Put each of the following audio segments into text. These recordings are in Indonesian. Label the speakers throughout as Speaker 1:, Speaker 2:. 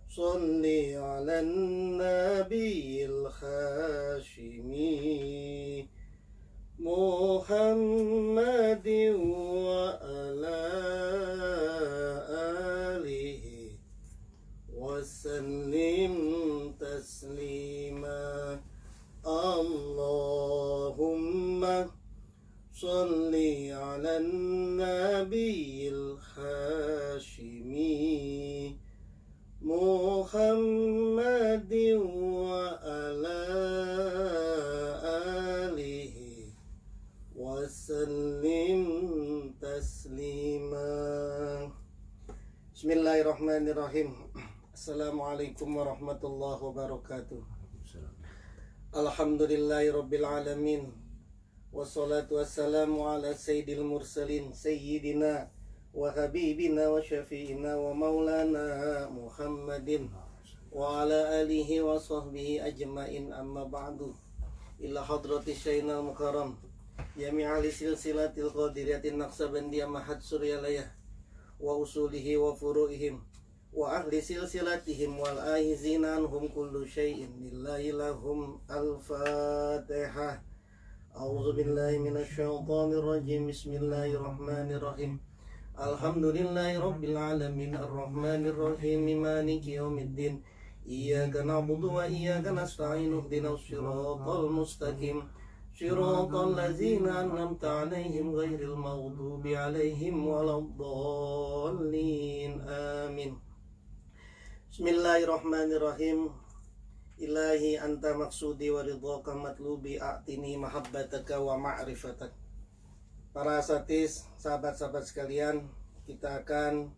Speaker 1: صل على النبي الهاشمي محمد وعلى آله وسلم تسليما اللهم صل على النبي الهاشمي محمد وعلى آله وسلم تسليما. Bismillahirrahmanirrahim. Assalamualaikum warahmatullahi wabarakatuh. Alhamdulillahirabbil alamin. Wassalatu wassalamu ala sayyidil mursalin sayyidina wa habibina wa syafi'ina wa maulana Muhammadin wa ala alihi wa sahbihi ajma'in, amma ba'du. Ila hadrati syainal mukarram jami'ali silsilatil qadiriyatin naqsabandiyah mahad suryalayah wa usulihi wa furu'ihim wa ahli silsilatihim wal aizina anhum kullu syai'in lillahi lahum al-fatihah. A'udzu billahi minasy syaithanir rajim. Bismillahirrahmanirrahim. Alhamdulillahi rabbil alamin arrahmanir rahim maliki yaumiddin. Iyyaka na'budu wa iyyaka nasta'in ihdinas siratal mustaqim siratal ladzina an'amta 'alaihim ghairil maghdubi 'alaihim waladdallin. Amin. Bismillahirrahmanirrahim. Ilahi anta maksudi wa ridhaka matlubi a'tini mahabbataka wa ma'rifatak. Para asatis, sahabat-sahabat sekalian, kita akan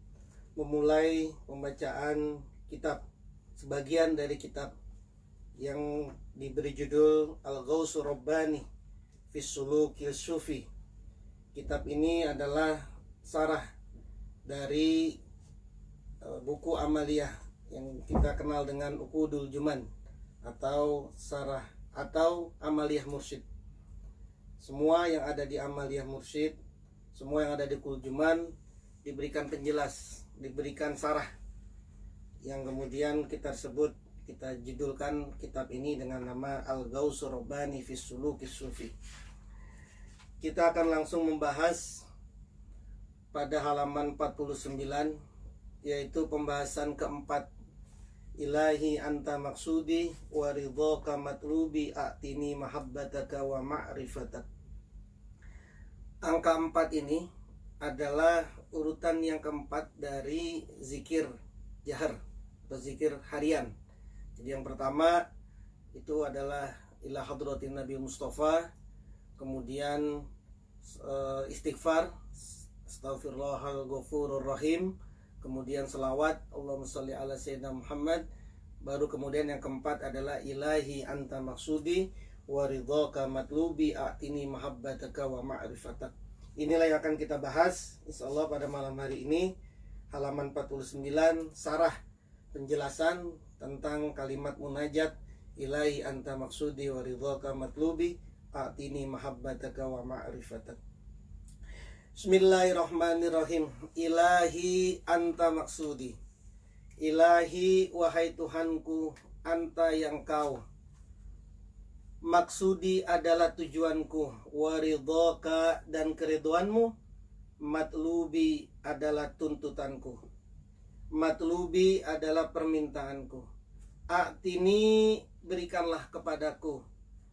Speaker 1: memulai pembacaan kitab, sebagian dari kitab yang diberi judul Al-Ghawthur Rabbani fi Sulukil Sufi. Kitab ini adalah sarah dari buku amaliyah yang kita kenal dengan Uqudul Juman atau sarah atau amaliyah mursyid. Semua yang ada di amaliyah mursyid, semua yang ada di Kuljuman diberikan penjelas, diberikan sarah, yang kemudian kita judulkan kitab ini dengan nama Al-Ghawthur Rabbani fi Sulukis Sufi. Kita akan langsung membahas pada halaman 49, yaitu pembahasan keempat. Ilahi anta maksudi wa ridhaka matlubi a'tini mahabbataka wa ma'rifatak. Angka 4 ini adalah urutan yang keempat dari zikir jahar atau zikir harian. Jadi yang pertama itu adalah ila hadratin Nabi Mustafa, kemudian istighfar, astaghfirullahal ghafurur rahim, kemudian selawat Allahumma sholli ala sayyidina Muhammad, baru kemudian yang keempat adalah ilahi anta maksudi wa ridhaka matlubi a'tini mahabbataka wa ma'rifatak. Inilah yang akan kita bahas insyaallah pada malam hari ini. Halaman 49, sarah penjelasan tentang kalimat munajat ilahi anta maksudi wa ridhaka matlubi a'tini mahabbataka wa ma'rifatak. Bismillahirrahmanirrahim. Ilahi anta maksudi. Ilahi wahai Tuhanku, anta yang kau. Maksudi adalah tujuanku, waridhaka dan keridhoanmu, matlubi adalah tuntutanku, matlubi adalah permintaanku. A'tini berikanlah kepadaku,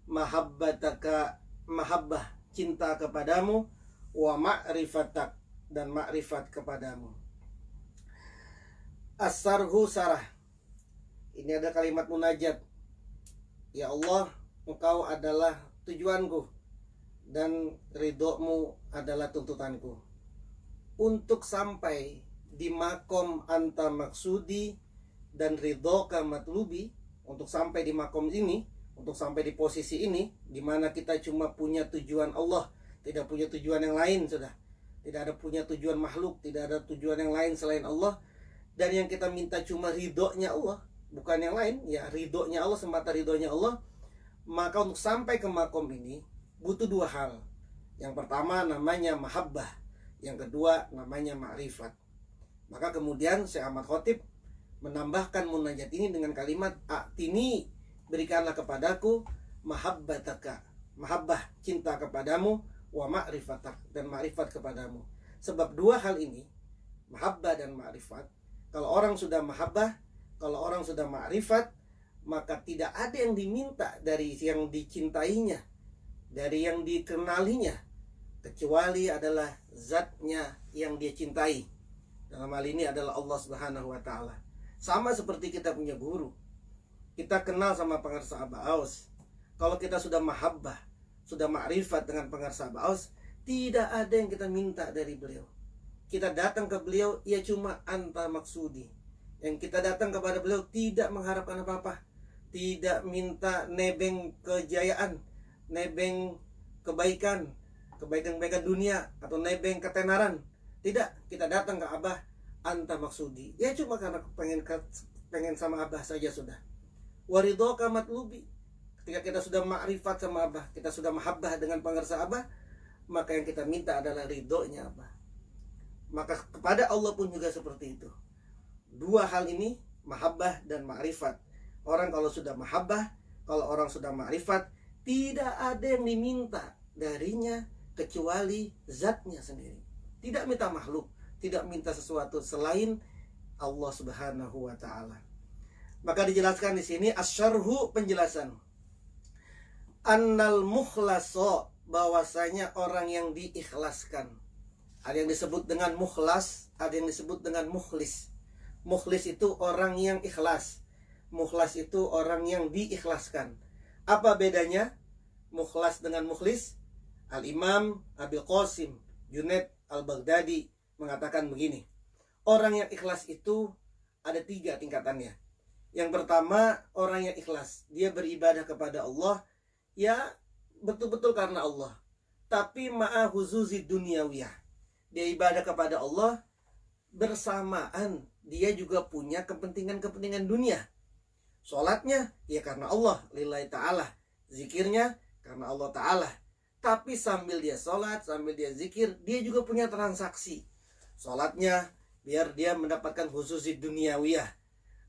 Speaker 1: mahabbataka mahabbah cinta kepadamu, wa ma'rifatak dan ma'rifat kepadamu. As-sarhu sarah. Ini ada kalimat munajat. Ya Allah, Engkau adalah tujuanku dan ridhomu adalah tuntutanku. Untuk sampai di makom anta maksudi dan ridhoka matlubi, untuk sampai di makom ini, untuk sampai di posisi ini, di mana kita cuma punya tujuan Allah, tidak punya tujuan yang lain, sudah. Tidak ada punya tujuan makhluk, tidak ada tujuan yang lain selain Allah. Dan yang kita minta cuma ridhonya Allah, bukan yang lain, ya ridhonya Allah, semata ridhonya Allah. Maka untuk sampai ke makom ini butuh dua hal. Yang pertama namanya mahabbah, yang kedua namanya ma'rifat. Maka kemudian Syekh Ahmad Khotib menambahkan munajat ini dengan kalimat atini, berikanlah kepadaku mahabbataka, mahabbah, cinta kepadamu, wa ma'rifatak, dan ma'rifat kepadamu. Sebab dua hal ini, mahabbah dan ma'rifat, kalau orang sudah mahabbah, kalau orang sudah ma'rifat, maka tidak ada yang diminta dari yang dicintainya, dari yang dikenalinya, kecuali adalah zatnya yang dia cintai. Dalam hal ini adalah Allah Subhanahu wa ta'ala. Sama seperti kita punya guru, kita kenal sama pengarsa Abah Aus. Kalau kita sudah mahabbah, sudah ma'rifat dengan pengarsa Abah Aus, tidak ada yang kita minta dari beliau. Kita datang ke beliau, ya cuma anta maksudi. Yang kita datang kepada beliau tidak mengharapkan apa-apa, tidak minta nebeng kejayaan, nebeng kebaikan, kebaikan dunia, atau nebeng ketenaran. Tidak, kita datang ke Abah anta maksudi, ya cuma karena pengen sama Abah saja sudah. Waridhoka matlubi, ketika kita sudah ma'rifat sama Abah, kita sudah mahabbah dengan pengarsa Abah, maka yang kita minta adalah ridhonya Abah. Maka kepada Allah pun juga seperti itu. Dua hal ini, mahabbah dan ma'rifat. Orang kalau sudah mahabbah, kalau orang sudah ma'rifat, tidak ada yang diminta darinya kecuali zatnya sendiri. Tidak minta makhluk, tidak minta sesuatu selain Allah Subhanahu wa ta'ala. Maka dijelaskan di sini asyarhu, penjelasan. Annal mukhlaso, bahwasanya orang yang diikhlaskan. Ada yang disebut dengan mukhlas, ada yang disebut dengan mukhlis. Mukhlis itu orang yang ikhlas. Mukhlas itu orang yang diikhlaskan. Apa bedanya mukhlas dengan mukhlis? Al-Imam Abil Qasim Junaid Al-Baghdadi mengatakan begini, orang yang ikhlas itu ada 3 tingkatannya. Yang pertama, orang yang ikhlas, dia beribadah kepada Allah, ya betul-betul karena Allah, tapi ma'a huzuzi dunyawiyah, dia ibadah kepada Allah bersamaan dia juga punya kepentingan-kepentingan dunia. Sholatnya ya karena Allah, lillahi ta'ala. Zikirnya karena Allah ta'ala. Tapi sambil dia sholat, sambil dia zikir, dia juga punya transaksi. Sholatnya biar dia mendapatkan khususi duniawiyah,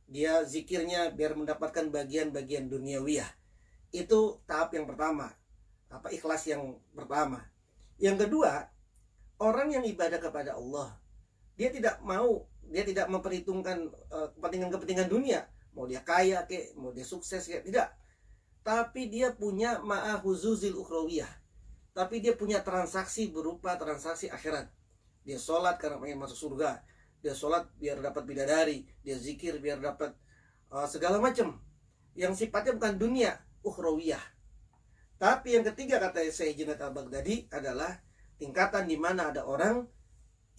Speaker 1: dia zikirnya biar mendapatkan bagian-bagian duniawiyah. Itu tahap yang pertama, ikhlas yang pertama. Yang kedua, orang yang ibadah kepada Allah, dia tidak memperhitungkan kepentingan-kepentingan dunia, mau dia kaya kek, mau dia sukses kek, tidak. Tapi dia punya ma'ahuzuzil ukhrawiyah, tapi dia punya transaksi berupa transaksi akhirat. Dia sholat karena pengen masuk surga, dia sholat biar dapat bidadari, dia zikir biar dapat segala macam yang sifatnya bukan dunia, ukhrawiyah. Tapi yang ketiga, kata Syekh Junaid Al-Baghdadi, adalah tingkatan di mana ada orang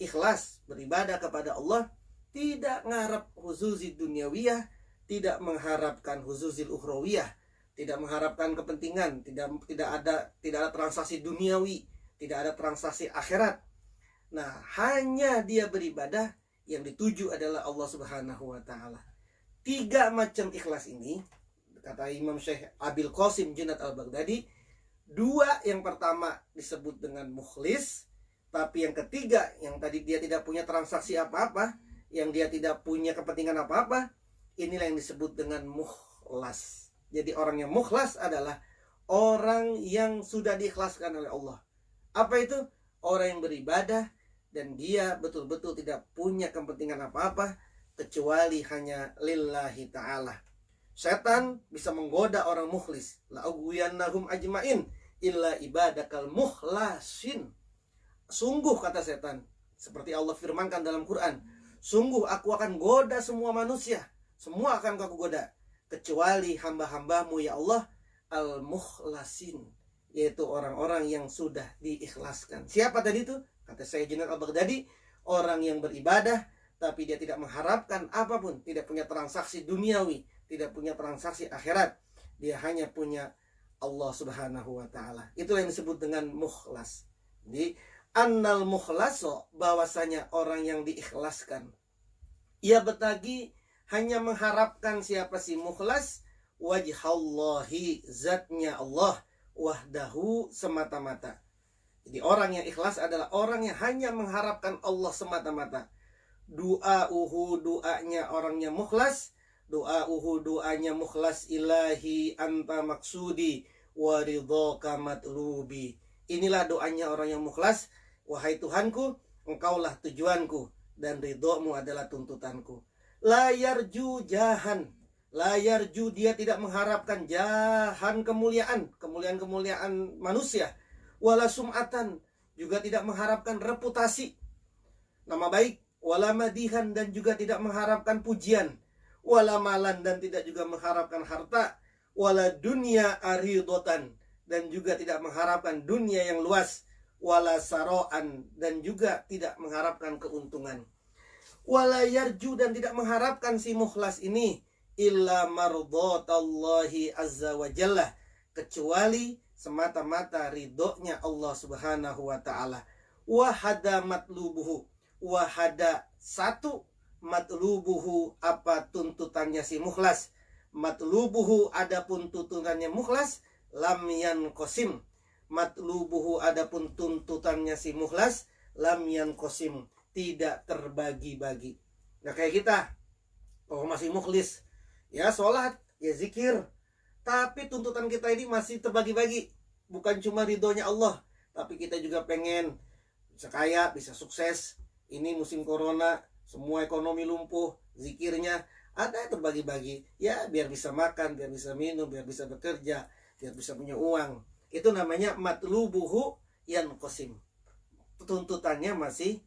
Speaker 1: ikhlas beribadah kepada Allah, tidak mengharap huzuzid dunyawiyah, tidak mengharapkan huzuzil ukhrawiyah, tidak mengharapkan kepentingan, tidak ada transaksi duniawi, tidak ada transaksi akhirat. Nah, hanya dia beribadah, yang dituju adalah Allah Subhanahu wa ta'ala. 3 macam ikhlas ini, kata Imam Syekh Abil Qasim Junaid Al-Baghdadi, 2 yang pertama disebut dengan mukhlis, tapi yang ketiga, yang tadi dia tidak punya transaksi apa-apa, yang dia tidak punya kepentingan apa-apa, inilah yang disebut dengan mukhlas. Jadi orang yang mukhlas adalah orang yang sudah diikhlaskan oleh Allah. Apa itu? Orang yang beribadah dan dia betul-betul tidak punya kepentingan apa-apa kecuali hanya lillahi ta'ala. Setan bisa menggoda orang mukhlis. La'ugwiyannahum ajma'in illa ibadakal mukhlasin. Sungguh, kata setan, seperti Allah firmankan dalam Quran, sungguh aku akan goda semua manusia, semua akan aku goda, kecuali hamba-hambamu ya Allah al-mukhlasin, yaitu orang-orang yang sudah diikhlaskan. Siapa tadi itu? Kata Syekh Junaid Al-Baghdadi, orang yang beribadah tapi dia tidak mengharapkan apapun, tidak punya transaksi duniawi, tidak punya transaksi akhirat, dia hanya punya Allah Subhanahu wa ta'ala. Itulah yang disebut dengan mukhlas. Jadi annal mukhlaso, bahwasanya orang yang diikhlaskan, ia bertagi hanya mengharapkan siapa si mukhlas, wajhallahi, zatnya Allah, wahdahu, semata-mata. Jadi orang yang ikhlas adalah orang yang hanya mengharapkan Allah semata-mata, Du'auhu doanya orangnya mukhlas. Du'auhu doanya mukhlas. Ilahi anta maksudi wa ridhaka matlubi. Inilah doanya orang yang mukhlas. Wahai Tuhanku, engkaulah tujuanku dan ridhomu adalah tuntutanku. La yarju jahan. La yarju, dia tidak mengharapkan jahan, kemuliaan manusia. Wala sum'atan, juga tidak mengharapkan reputasi, nama baik. Wala madihan, dan juga tidak mengharapkan pujian. Wala malan, dan tidak juga mengharapkan harta. Wala dunya aridotan, dan juga tidak mengharapkan dunia yang luas. Wala saro'an, dan juga tidak mengharapkan keuntungan. Wala yarju, dan tidak mengharapkan si mukhlas ini illa mardhatallahi azza wa jalla, kecuali semata-mata ridhonya Allah subhanahu wa ta'ala. Wahada matlubuhu, wahada satu, matlubuhu apa tuntutannya si mukhlas. Matlubuhu adapun tuntutannya mukhlas, lam yanqasim. Matlubuhu adapun tuntutannya si mukhlas, lam yanqasim, tidak terbagi-bagi. Nah kayak kita, masih mukhlis, ya sholat, ya zikir, tapi tuntutan kita ini masih terbagi-bagi. Bukan cuma ridhonya Allah, tapi kita juga pengen bisa kaya, bisa sukses. Ini musim corona, semua ekonomi lumpuh, zikirnya ada terbagi-bagi. Ya biar bisa makan, biar bisa minum, biar bisa bekerja, biar bisa punya uang. Itu namanya matlubuhu yanqasim. Tuntutannya masih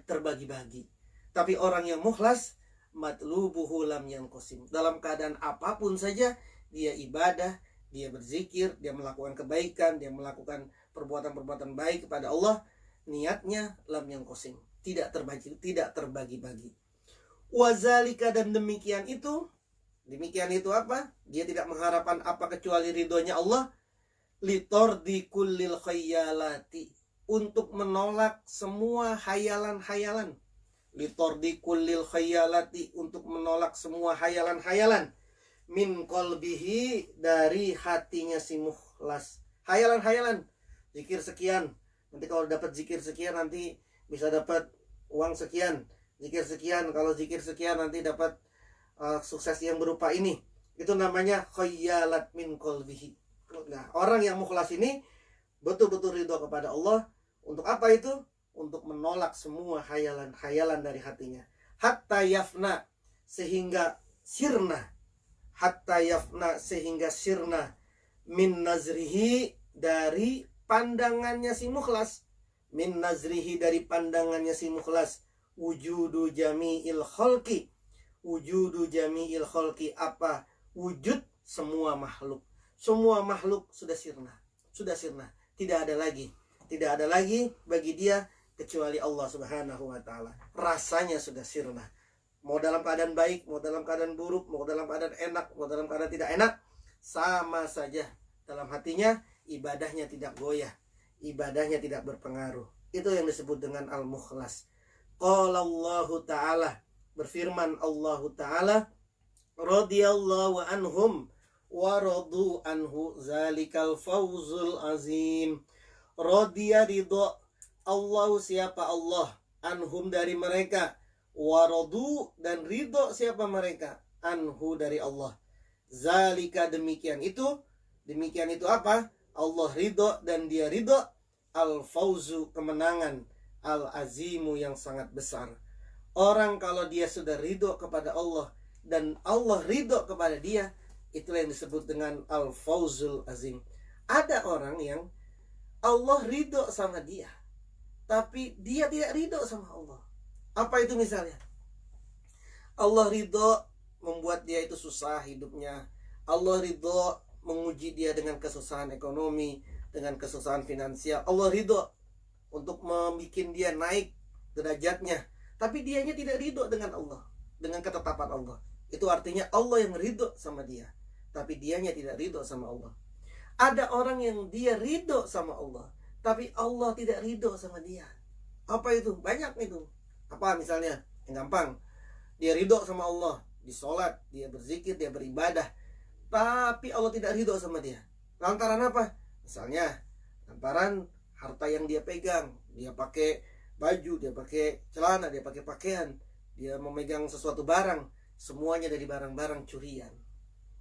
Speaker 1: terbagi-bagi. Tapi orang yang mukhlas, matlubuhu lam yanqasim. Dalam keadaan apapun saja, dia ibadah, dia berzikir, dia melakukan kebaikan, dia melakukan perbuatan-perbuatan baik kepada Allah, niatnya lam yanqasim, tidak terbagi-bagi. Wazalika, dan demikian itu apa? Dia tidak mengharapkan apa kecuali ridhonya Allah. Litordi kullil khayalati, untuk menolak semua hayalan-hayalan. Litordi kullil khayalati, untuk menolak semua hayalan-hayalan. Min qalbihi, dari hatinya si mukhlas. Hayalan-hayalan, zikir sekian, nanti kalau dapat zikir sekian nanti bisa dapat uang sekian. Zikir sekian, kalau zikir sekian nanti dapat sukses yang berupa ini. Itu namanya khayalat min qalbihi. Nah, orang yang mukhlas ini betul-betul ridho kepada Allah. Untuk apa itu? Untuk menolak semua hayalan-hayalan dari hatinya. Hatta yafna, sehingga sirna. Hatta yafna, sehingga sirna. Min nazrihi, dari pandangannya si mukhlas. Min nazrihi, dari pandangannya si mukhlas. Wujudu jami'il khalqi. Wujudu jami'il khalqi, apa? Wujud semua makhluk. Semua makhluk sudah sirna. Tidak ada lagi bagi dia kecuali Allah subhanahu wa ta'ala. Rasanya sudah sirna. Mau dalam keadaan baik, mau dalam keadaan buruk, mau dalam keadaan enak, mau dalam keadaan tidak enak, sama saja. Dalam hatinya ibadahnya tidak goyah, ibadahnya tidak berpengaruh. Itu yang disebut dengan al-mukhlas. Qala Allahu ta'ala, berfirman Allahu ta'ala, radhiyallahu anhum wa radu anhu, zalikal fawzul azim. Radhiya, ridho, Allah, siapa Allah, anhum, dari mereka, wa radu, dan ridho siapa mereka, anhu, dari Allah. Zalika, demikian itu apa? Allah ridho dan dia ridho, al fawzu, kemenangan, al azimu, yang sangat besar. Orang kalau dia sudah ridho kepada Allah dan Allah ridho kepada dia, itulah yang disebut dengan al-fawzul azim. Ada orang yang Allah ridho sama dia, tapi dia tidak ridho sama Allah. Apa itu misalnya? Allah ridho membuat dia itu susah hidupnya. Allah ridho menguji dia dengan kesusahan ekonomi, dengan kesusahan finansial. Allah ridho untuk membuat dia naik derajatnya, tapi dianya tidak ridho dengan Allah, dengan ketetapan Allah. Itu artinya Allah yang ridho sama dia, tapi dianya tidak ridho sama Allah. Ada orang yang dia ridho sama Allah, tapi Allah tidak ridho sama dia. Apa itu? Banyak itu. Apa misalnya? Yang gampang, dia ridho sama Allah, di sholat, dia berzikir, dia beribadah, tapi Allah tidak ridho sama dia. Lantaran apa? Misalnya lantaran harta yang dia pegang, dia pakai baju, dia pakai celana, dia pakai pakaian, dia memegang sesuatu barang, semuanya dari barang-barang curian.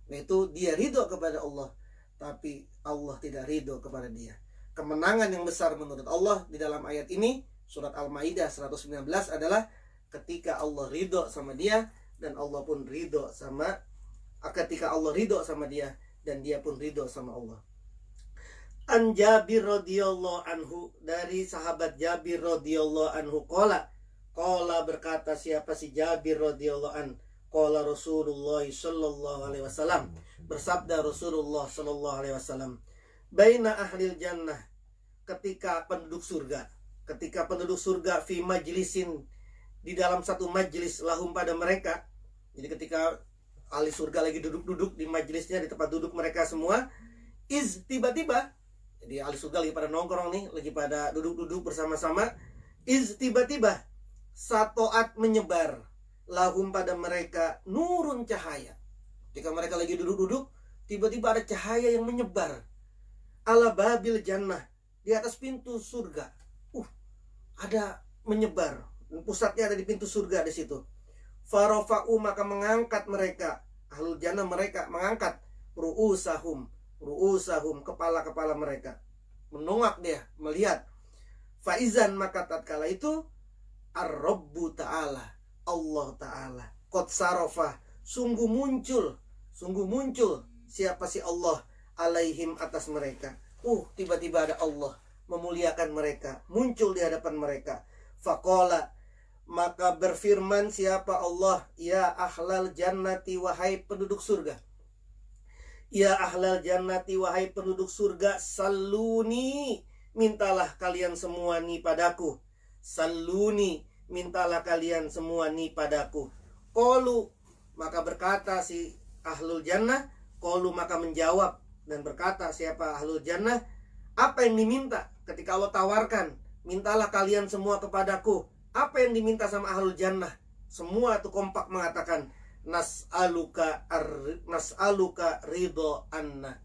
Speaker 1: Nah itu dia ridho kepada Allah, tapi Allah tidak ridho kepada dia. Kemenangan yang besar menurut Allah di dalam ayat ini, surat Al-Maidah 119, adalah ketika Allah ridho sama dia, dan Allah pun ridho sama, ketika Allah ridho sama dia, dan dia pun ridho sama Allah. An Jabir radhiyallahu anhu, dari sahabat Jabir radhiyallahu anhu, qala berkata siapa si Jabir radhiyallahu an, qala Rasulullah sallallahu alaihi wasallam, bersabda Rasulullah sallallahu alaihi wasallam, baina ahlil jannah, ketika penduduk surga fi majlisin, di dalam satu majlis, lahum pada mereka. Jadi ketika ahli surga lagi duduk-duduk di majlisnya, di tempat duduk mereka semua, tiba-tiba, jadi ahli surga lagi pada nongkrong nih, lagi pada duduk-duduk bersama-sama, tiba-tiba satoat menyebar, lahum pada mereka, nurun cahaya. Ketika mereka lagi duduk-duduk, tiba-tiba ada cahaya yang menyebar, ala babil jannah, di atas pintu surga. Ada menyebar, pusatnya ada di pintu surga di situ. Farafa'u, maka mengangkat mereka, ahlul jannah, mereka mengangkat ru'usahum, kepala-kepala mereka. Menongak dia, melihat. Faizan, maka tatkala itu, ar-Rabbu ta'ala, Allah ta'ala, qad sarafah, sungguh muncul siapa si Allah, alaihim, atas mereka. Tiba-tiba ada Allah memuliakan mereka, muncul di hadapan mereka. Faqala, maka berfirman siapa Allah, ya ahlal jannati, wahai penduduk surga. Ya ahlal jannati, wahai penduduk surga, saluni, mintalah kalian semua nih padaku. Saluni, mintalah kalian semua nih padaku. Qalu, maka berkata si ahlul jannah, qalu, maka menjawab dan berkata siapa ahlul jannah, apa yang diminta ketika Allah tawarkan, mintalah kalian semua kepadaku. Apa yang diminta sama ahlul jannah? Semua itu kompak mengatakan, nas'aluka ridho anna.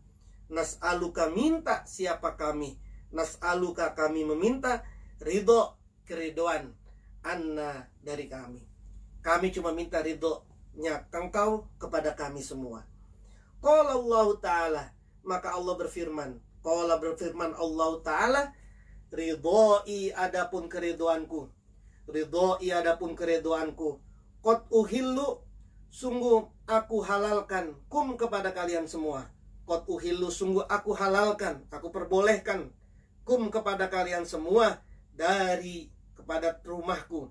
Speaker 1: Nas'aluka, minta siapa kami. Nas'aluka, kami meminta, ridho, keridoan, anna, dari kami. Kami cuma minta ridhonya engkau kepada kami semua. Qala Allah ta'ala, maka Allah berfirman, Allah ta'ala, ridhoi, adapun keridoanku. Qad uhillu, sungguh aku halalkan, kum, kepada kalian semua. Qad uhillu, sungguh aku halalkan, aku perbolehkan, kum, kepada kalian semua, daripada rumahku.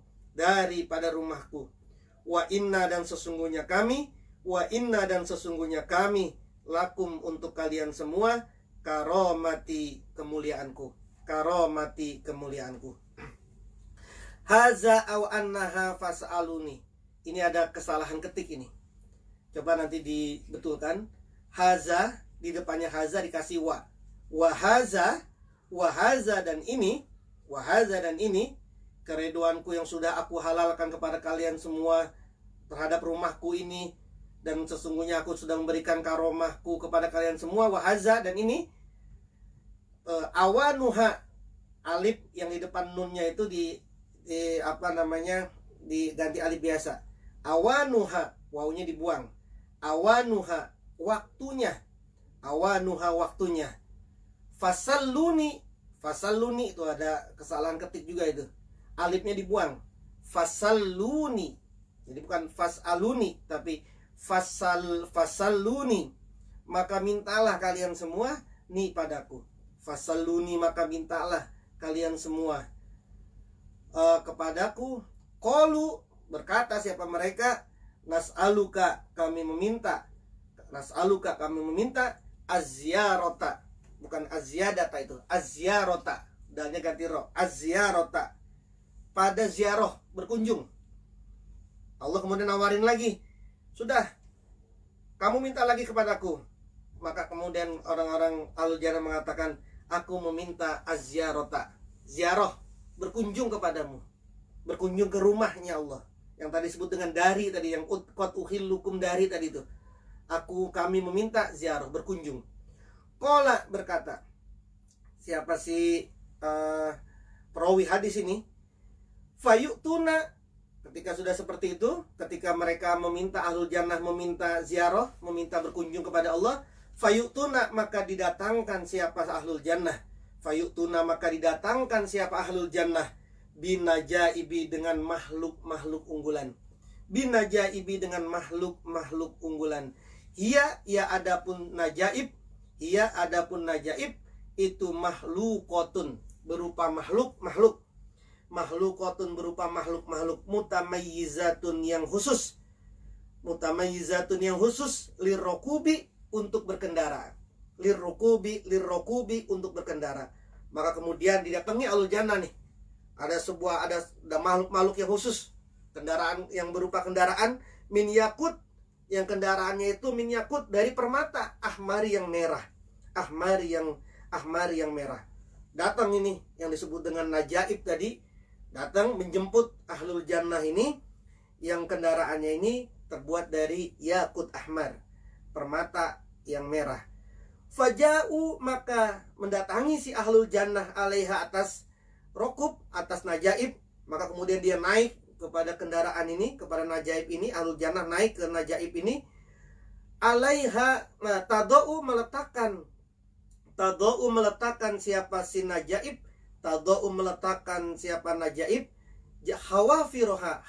Speaker 1: Wa inna, dan sesungguhnya kami, lakum, untuk kalian semua, karomati, kemuliaanku. Haza aw annaha fas'aluni. Ini ada kesalahan ketik ini. Coba nanti dibetulkan. Haza, di depannya haza dikasih wa. Wahaza dan ini, keriduanku yang sudah aku halalkan kepada kalian semua terhadap rumahku ini, dan sesungguhnya aku sudah memberikan karomahku kepada kalian semua. Wahaza, dan ini, awanuha, alif yang di depan nunnya itu diganti alif biasa. Awanuha, wawunya dibuang. Awanuha, waktunya. Fasalluni, itu ada kesalahan ketik juga itu. Alifnya dibuang. Fasalluni. Jadi bukan fasaluni, tapi fasalluni. Maka mintalah kalian semua nih padaku. Fasalluni, maka mintalah kalian semua kepadaku. Qalu, berkata siapa mereka, nas'aluka, kami meminta, azyarota, bukan azyadata, itu azyarota, dalnya ganti ro, azyarota, pada ziarah, berkunjung. Allah kemudian nawarin lagi, sudah, kamu minta lagi kepadaku. Maka kemudian orang-orang ahlul jannah mengatakan, aku meminta azyarota, ziarah, berkunjung kepadamu, berkunjung ke rumahnya Allah, yang tadi disebut dengan dari tadi, yang qad uhillukum dari tadi itu. Kami meminta ziarah, berkunjung. Qala, berkata siapa si perawi hadis ini, Fayu'tuna, ketika sudah seperti itu, ketika mereka meminta, ahlul jannah meminta ziarah, meminta berkunjung kepada Allah, fayu'tuna, maka didatangkan siapa ahlul jannah. Fayu'tuna, maka didatangkan siapa ahlul jannah, binajaibi, dengan makhluk-makhluk unggulan. Binajaibi, dengan makhluk-makhluk unggulan. Ya adapun najaib, itu makhlukotun, berupa makhluk-makhluk. Makhlukotun, berupa makhluk-makhluk, mutamayyizatun, yang khusus. Mutamayyizatun, yang khusus, lirrokubi, untuk berkendara. Lirrokubi, untuk berkendara. Maka kemudian didatangi ahlul jannah nih. Ada makhluk-makhluk yang khusus, kendaraan yang berupa kendaraan min yakut, yang kendaraannya itu min yakut, dari permata ahmari, yang merah. Ahmari yang merah. Datang ini yang disebut dengan najaib tadi, datang menjemput ahlul jannah ini, yang kendaraannya ini terbuat dari yakut ahmar, permata yang merah. Faja'u, maka mendatangi si ahlul jannah alaiha, atas rokub, atas najaib. Maka kemudian dia naik kepada kendaraan ini, kepada najaib ini. Ahlul jannah naik ke najaib ini. Alaiha, nah, tado'u meletakkan siapa si najaib. Tado'u meletakkan siapa najaib. Hawafiroha,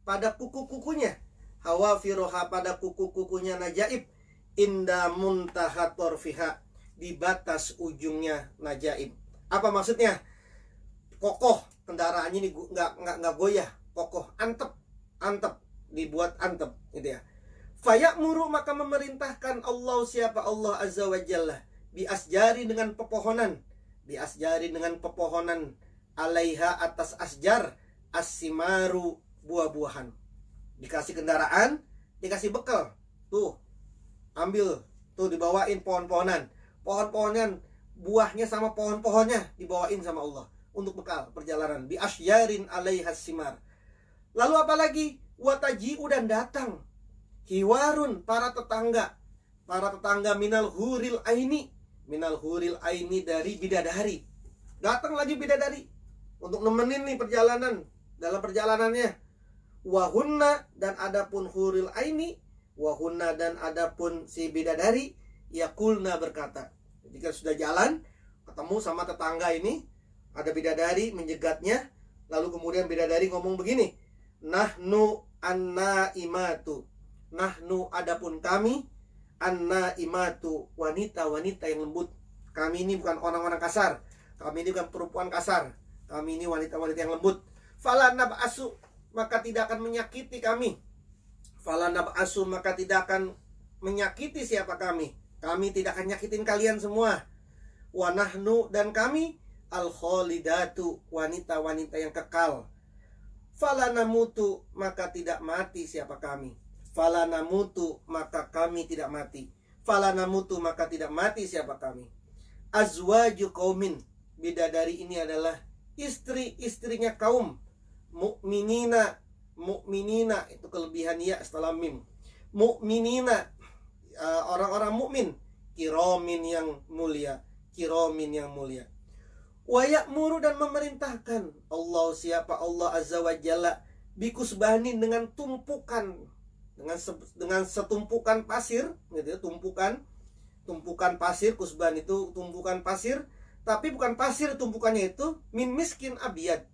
Speaker 1: pada kuku-kukunya. Hawafiroha, pada kuku-kukunya najaib. Inda muntaha torfiha, di batas ujungnya najaib. Apa maksudnya? Kokoh kendaraannya ini, nggak goyah, kokoh, antep, dibuat antep, gitu ya. Faya'muru, maka memerintahkan Allah, siapa Allah azza wa jalla, biasjari, dengan pepohonan, alaiha, atas asjar, asimaru, buah-buahan. Dikasih kendaraan, dikasih bekal, tuh ambil, tuh dibawain pohon-pohonan, buahnya sama pohon-pohonnya dibawain sama Allah untuk bekal perjalanan. Bi asyarin alaihas simar. Lalu apalagi? Wataji'u, dan datang hiwarun, para tetangga minal huril aini, dari bidadari. Datang lagi bidadari untuk nemenin nih perjalanan, dalam perjalanannya. Wahunna, dan adapun huril aini, wahunna, dan adapun si bidadari, yakulna, berkata, jika sudah jalan ketemu sama tetangga ini, ada bidadari menjegatnya, lalu kemudian bidadari ngomong begini, nahnu annaimatu, nahnu, adapun kami, annaimatu, wanita-wanita yang lembut. Kami ini bukan orang-orang kasar, kami ini bukan perempuan kasar, kami ini wanita-wanita yang lembut. Fala nab'asu, maka tidak akan menyakiti kami. Fala nab'asu, maka tidak akan menyakiti siapa kami. Kami tidak akan nyakitin kalian semua. Wa nahnu, dan kami, al-kholidatu, wanita-wanita yang kekal. Fala namutu, maka tidak mati siapa kami. Fala namutu, maka kami tidak mati. Fala namutu, maka tidak mati siapa kami. Azwaju qaumin, bidadari ini adalah istri-istrinya kaum. Mu'minina, itu kelebihan ya setelah mim. Mu'minina, orang-orang mukmin. Kiromin, yang mulia. Wa ya'muru, dan memerintahkan Allah, siapa Allah azza wa jalla, bikusbani, dengan tumpukan, dengan setumpukan pasir, gitu ya, tumpukan pasir. Kusban itu tumpukan pasir, tapi bukan pasir tumpukannya itu min miskin abiyad.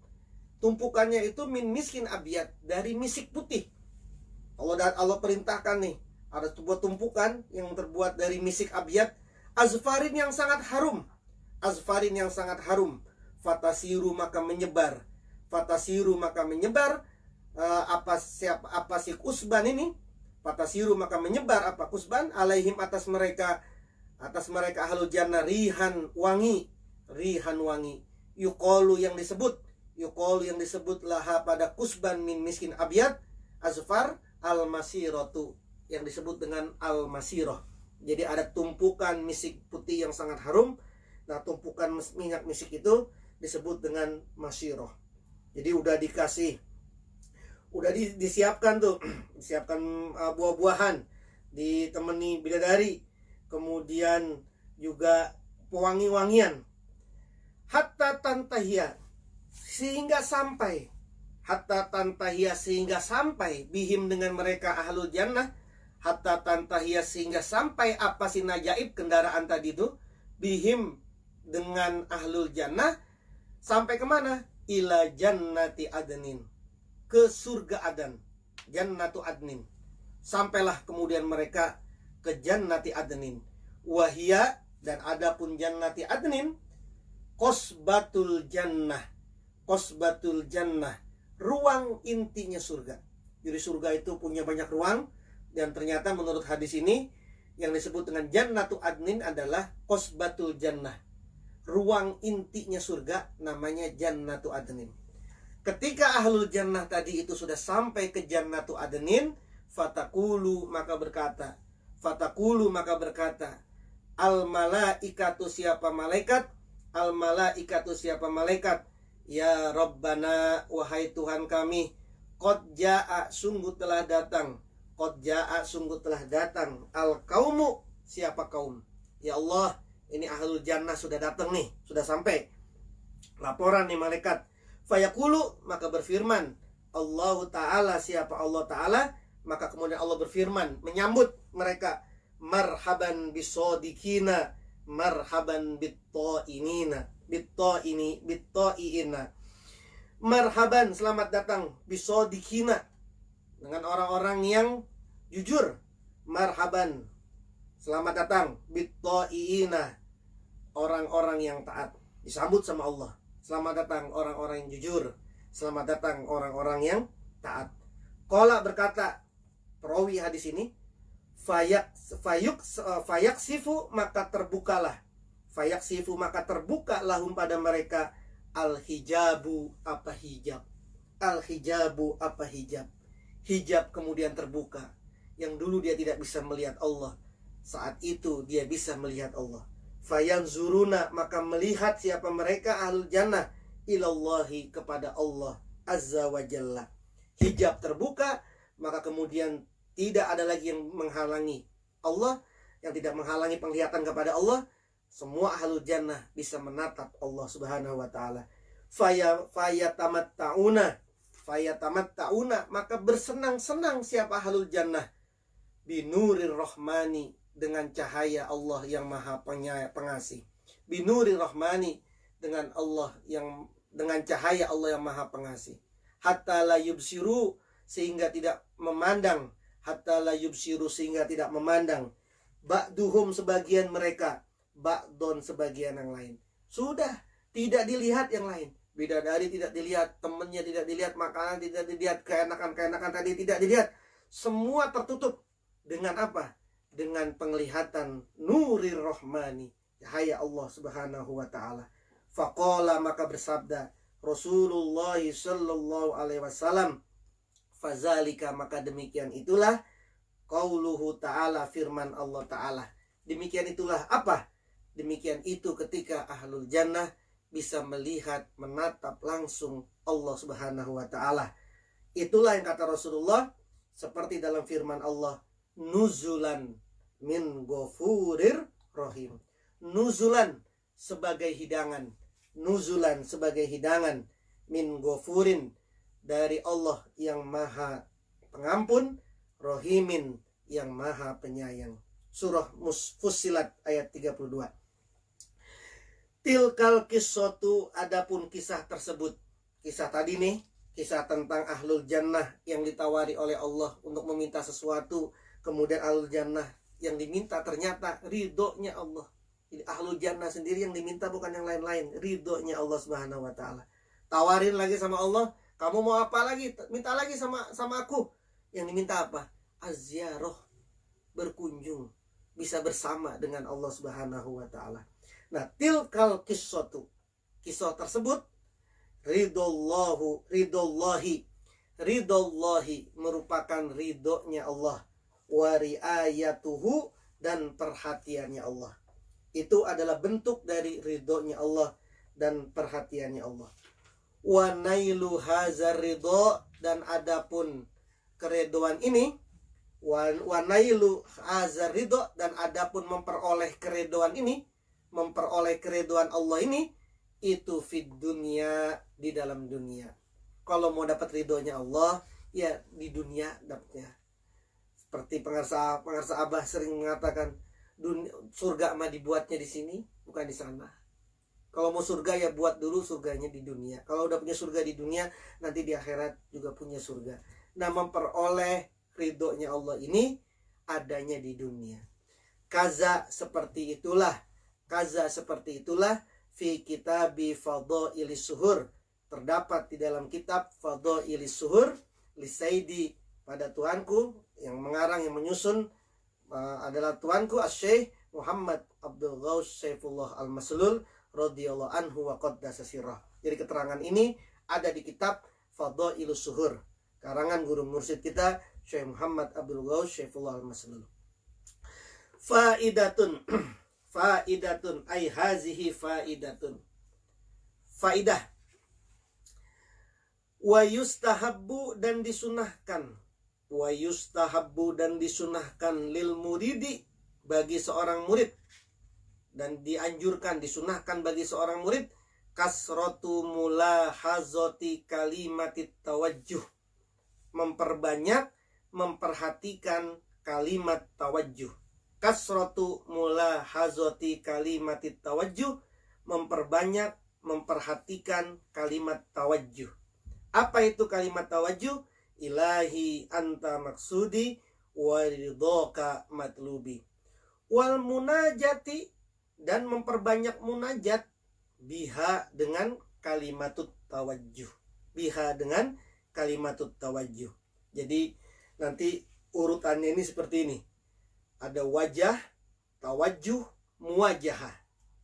Speaker 1: Tumpukannya itu min miskin abiyad, dari misik putih. Allah perintahkan nih, ada sebuah tumpukan yang terbuat dari misik abiyad, azfarin, yang sangat harum. Fatasiru, maka menyebar. Apa si kusban ini? Fatasiru, maka menyebar apa kusban, alaihim, atas mereka ahlul jannah, rihan wangi. Yuqalu, yang disebut laha, pada kusban min miskin abiyad, azfar, al-masiratu, yang disebut dengan al-masirah. Jadi ada tumpukan misik putih yang sangat harum. Nah, tumpukan minyak misik itu disebut dengan masirah. Jadi disiapkan tuh, buah-buahan, ditemani bidadari, kemudian juga pewangi-wangian. Hatta tantahia, sehingga sampai hatta tantahiyah, sehingga sampai bihim dengan mereka ahlul jannah, hatta tantahiyah sehingga sampai apa sih najaib kendaraan tadi itu, bihim dengan ahlul jannah sampai kemana? Ila jannati adnin, ke surga Adan, jannatu adnin. Sampailah kemudian mereka ke jannati adnin. Wahia, dan adapun jannati adnin, qasbatul jannah, qasbatul jannah, ruang intinya surga. Jadi surga itu punya banyak ruang, dan ternyata menurut hadis ini yang disebut dengan jannatu adnin adalah qasbatul jannah, ruang intinya surga, namanya jannatu adnin. Ketika ahlul jannah tadi itu sudah sampai ke jannatu adnin, fatakulu maka berkata, al malaikatu siapa malaikat, al malaikatu siapa malaikat, ya Rabbana wahai Tuhan kami, qad jaa sungguh telah datang, qad jaa sungguh telah datang, al kaumu siapa kaum, ya Allah ini ahlul jannah sudah datang nih, sudah sampai. Laporan nih malaikat. Fayaqulu maka berfirman Allah Ta'ala siapa Allah Ta'ala, maka kemudian Allah berfirman menyambut mereka, marhaban bisodikina, marhaban bitta'inina, bitta'ina, marhaban selamat datang, bisodikina dengan orang-orang yang jujur, marhaban selamat datang, bitta'ina orang-orang yang taat. Disambut sama Allah, selamat datang orang-orang yang jujur, selamat datang orang-orang yang taat. Qala berkata perawi hadis ini, fayaksifu maka terbukalah, fayaksifu maka terbuka lahum pada mereka, al-hijabu apa hijab, al-hijabu apa hijab, hijab kemudian terbuka. Yang dulu dia tidak bisa melihat Allah, saat itu dia bisa melihat Allah. Fayanzuruna maka melihat siapa mereka ahlul jannah, ilallahi kepada Allah azza wa jalla. Hijab terbuka, maka kemudian tidak ada lagi yang menghalangi Allah, yang tidak menghalangi penglihatan kepada Allah. Semua ahlul jannah bisa menatap Allah subhanahu wa ta'ala. Fayatamatta'una maka bersenang-senang siapa ahlul jannah, binurir rahmani dengan cahaya Allah yang maha pengasih, binurir rahmani dengan Allah yang dengan cahaya Allah yang maha pengasih. Hatta la yubsiru sehingga tidak memandang, hatta la yubsiru sehingga tidak memandang, ba'duhum sebagian mereka, ba'don sebagian yang lain. Sudah tidak dilihat yang lain, bidadari tidak dilihat, temannya tidak dilihat, makanan tidak dilihat, keenakan tadi tidak dilihat. Semua tertutup dengan apa? Dengan penglihatan nurir rahmani, cahaya Allah subhanahu wa ta'ala. Faqala maka bersabda Rasulullah sallallahu alaihi wasallam, fazalika maka demikian itulah, qauluhu ta'ala firman Allah ta'ala. Demikian itulah apa? Demikian itu ketika ahlul jannah bisa melihat, menatap langsung Allah subhanahu wa ta'ala. Itulah yang kata Rasulullah, seperti dalam firman Allah, nuzulan min ghafurir rahim. Nuzulan sebagai hidangan, nuzulan sebagai hidangan, min ghafurin dari Allah yang maha pengampun, rahimin yang maha penyayang. Surah Fussilat ayat 32. Tilkal qissatu adapun kisah tersebut, kisah tadi nih, kisah tentang ahlul jannah yang ditawari oleh Allah untuk meminta sesuatu, kemudian ahlul jannah yang diminta ternyata ridhonya Allah. Jadi ahlul jannah sendiri yang diminta bukan yang lain-lain, ridhonya Allah subhanahu wa ta'ala. Tawarin lagi sama Allah, kamu mau apa lagi? Minta lagi sama aku. Yang diminta apa? Az-ziarah, berkunjung, bisa bersama dengan Allah subhanahu wa ta'ala. Nah, tilkal qissatu, kisah tersebut, ridollahi merupakan ridhonya Allah, wa riayatuhu dan perhatiannya Allah. Itu adalah bentuk dari ridhonya Allah dan perhatiannya Allah. Wa nailu hazar ridho, dan adapun keridhaan ini, wa nailu hazar ridho, dan adapun memperoleh keridhaan ini, memperoleh keridhaan Allah ini, itu fid dunia, di dalam dunia. Kalau mau dapat ridhonya Allah, ya di dunia dapatnya. Seperti pengarsa Abah sering mengatakan, surga mah dibuatnya di sini, bukan di sana. Kalau mau surga ya buat dulu surganya di dunia. Kalau udah punya surga di dunia, nanti di akhirat juga punya surga. Nah, memperoleh ridhonya Allah ini adanya di dunia. Kaza seperti itulah fi kitabi fadailis suhur, terdapat di dalam kitab Fadailis Suhur li Sayyidi, pada Tuanku yang mengarang, yang menyusun adalah Tuanku Asy-Syaikh Muhammad Abdul Ghaus Saifullah Al-Maslul radhiyallahu anhu wa qaddasa sirrah. Jadi keterangan ini ada di kitab Fadailus Suhur, karangan guru mursyid kita Syekh Muhammad Abdul Ghaus Saifullah Al-Maslul. Faidatun faidatun ay hazihi faidatun, faidah. Wa yustahabbu, dan disunahkan, wa yustahabbu, dan disunahkan, lil muridi, bagi seorang murid, dan dianjurkan, disunahkan bagi seorang murid, kasratu mulahazati kalimatit tawajjuh, memperbanyak memperhatikan kalimat tawajjuh. Kasratu mulahazati kalimatit tawajjuh, memperbanyak memperhatikan kalimat tawajjuh. Apa itu kalimat tawajjuh? Ilahi anta maksudi wa ridhoka matlubi. Wal munajati, dan memperbanyak munajat, biha, dengan kalimatut tawajjuh, biha, dengan kalimatut tawajjuh. Jadi nanti urutannya ini seperti ini. Ada wajah, tawajjuh, muwajahah.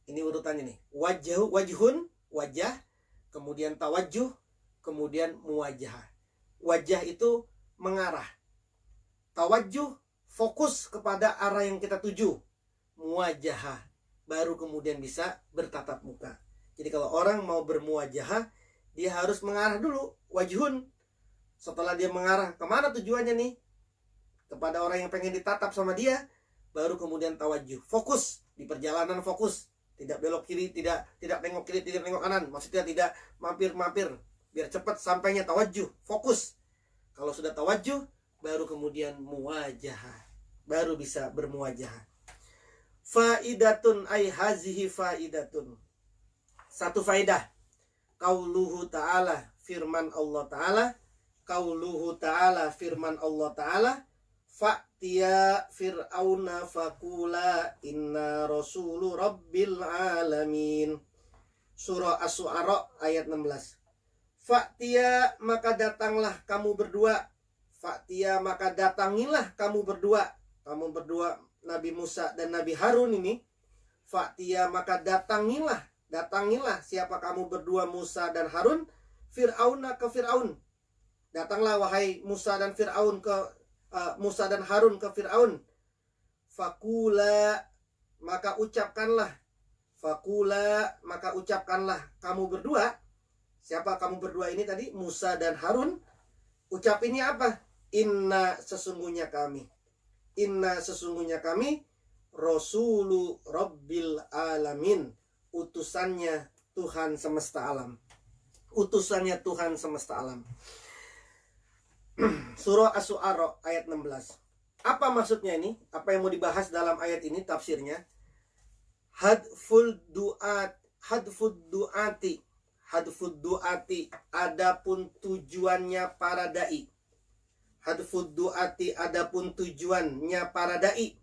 Speaker 1: Ini urutannya nih. Wajhun, wajah, kemudian tawajjuh, kemudian muwajahah. Wajah itu mengarah. Tawajjuh fokus kepada arah yang kita tuju. Muwajahah baru kemudian bisa bertatap muka. Jadi kalau orang mau bermuwajahah, dia harus mengarah dulu. Wajhun. Setelah dia mengarah, kemana tujuannya nih? Kepada orang yang pengen ditatap sama dia, baru kemudian tawajjuh. Fokus di perjalanan, fokus. Tidak belok kiri, tidak nengok kiri, tidak nengok kanan. Maksudnya tidak mampir-mampir. Biar cepat sampainya, tawajjuh, fokus. Kalau sudah tawajjuh, baru kemudian muwajahah. Baru bisa bermuwajahah. Faidatun ay hazihi faidatun. Satu faidah. Qauluhu ta'ala, firman Allah Ta'ala. Qauluhu ta'ala, firman Allah Ta'ala. Fa'tiya fir'auna faqula inna rasulu rabbil alamin. Surah Asy-Syu'ara ayat 16. Fa'tiya, maka datanglah kamu berdua. Fa'tiya, maka datangilah kamu berdua. Kamu berdua, Nabi Musa dan Nabi Harun ini. Fa'tiya, maka datangilah siapa kamu berdua, Musa dan Harun. Fir'auna, ke Fir'aun. Datanglah wahai Musa dan Fir'aun Musa dan Harun ke Fir'aun. Fakula, maka ucapkanlah. Fakula, maka ucapkanlah kamu berdua. Siapa kamu berdua ini tadi? Musa dan Harun. Ucapinnya apa? Inna, sesungguhnya kami. Inna, sesungguhnya kami. Rasulu Rabbil Alamin. Utusannya Tuhan semesta alam. Utusannya Tuhan semesta alam. Surah Asy-Syu'ara ayat 16. Apa maksudnya ini? Apa yang mau dibahas dalam ayat ini? Tafsirnya, hadful du'ati, adapun tujuannya para dai. Hadful du'ati, adapun tujuannya para dai.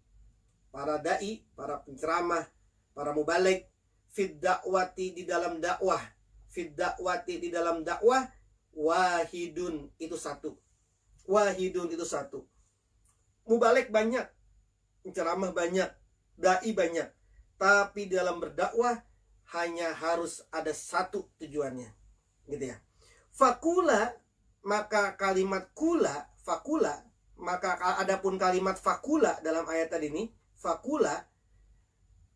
Speaker 1: Para dai, para penceramah, para mubaligh, fid da'wati, di dalam dakwah. Fid da'wati, di dalam dakwah. Wahidun, itu satu. Wahidun, itu satu. Mubaligh banyak, penceramah banyak, dai banyak, tapi dalam berdakwah hanya harus ada satu tujuannya, gitu ya. Fakula, maka kalimat kula, fakula, maka adapun kalimat fakula dalam ayat tadi ini, fakula,